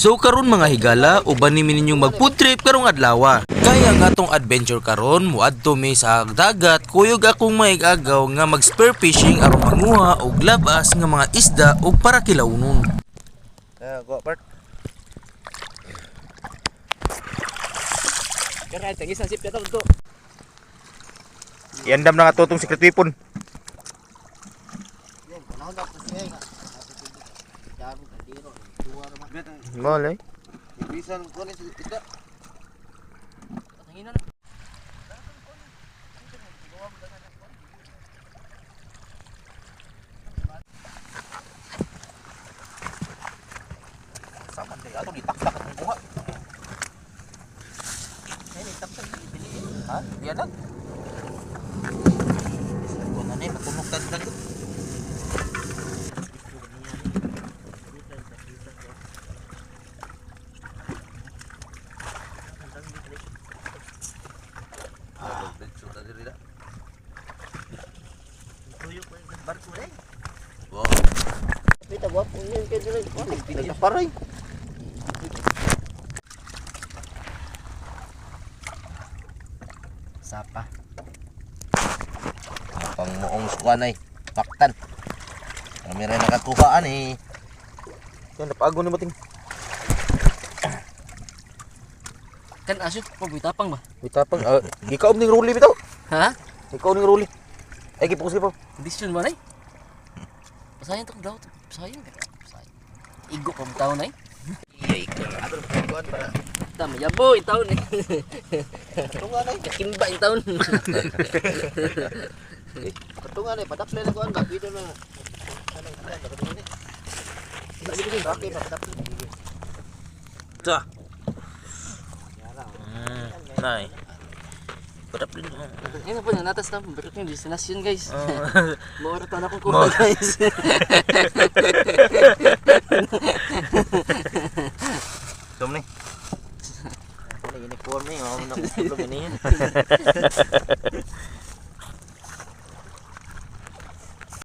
So karon mga higala, uban nimi ninyong mag-food trip karong adlaw. Kaya nga tong adventure karon, muadto mi sa dagat, kuyog akong maigagaw nga mag-spear fishing aron manguha og labas nga mga isda ug para kilawnon. Go part. Kaya tagis ang sip na to. Iandam na nga to tong secret weapon. Malay. Bisa ko ni isda. Tanginan. Sama day ato ditaktak ang buha. Ay, tapos bili. Ha? Di anak. Ko na ni matunog tagdag. Barko rin. Wow. Pita gua punya ke dire. Pinag paray. Sapa. Pang muong sukwan ay paktan. Kami rin nakakuhaan eh. Yan napago ni mating. Kan asyik pabitapang ba? Bitapang ikaw ning ruli bitaw. Ha? Ikaw ning ruli. Ay gipokus pa. Condition ba nay? Pasayan to daw. Pasayan. Igo pa mo taon nay. Iya ikaw. Ato kuan para. Tama yabo in taon eh. Patungan ay. Kimba in taon. Patungan ay padaplen ko an ba pito na. Ano ka kadto ni. Lagi ni bakit padaplen. Ta. Nay. Padap din. Ayun po na natas na berarti yung destination guys. Maura pa na akong kuha guys. Tum ni. Ini uniform ni, oh, nak tulog ini.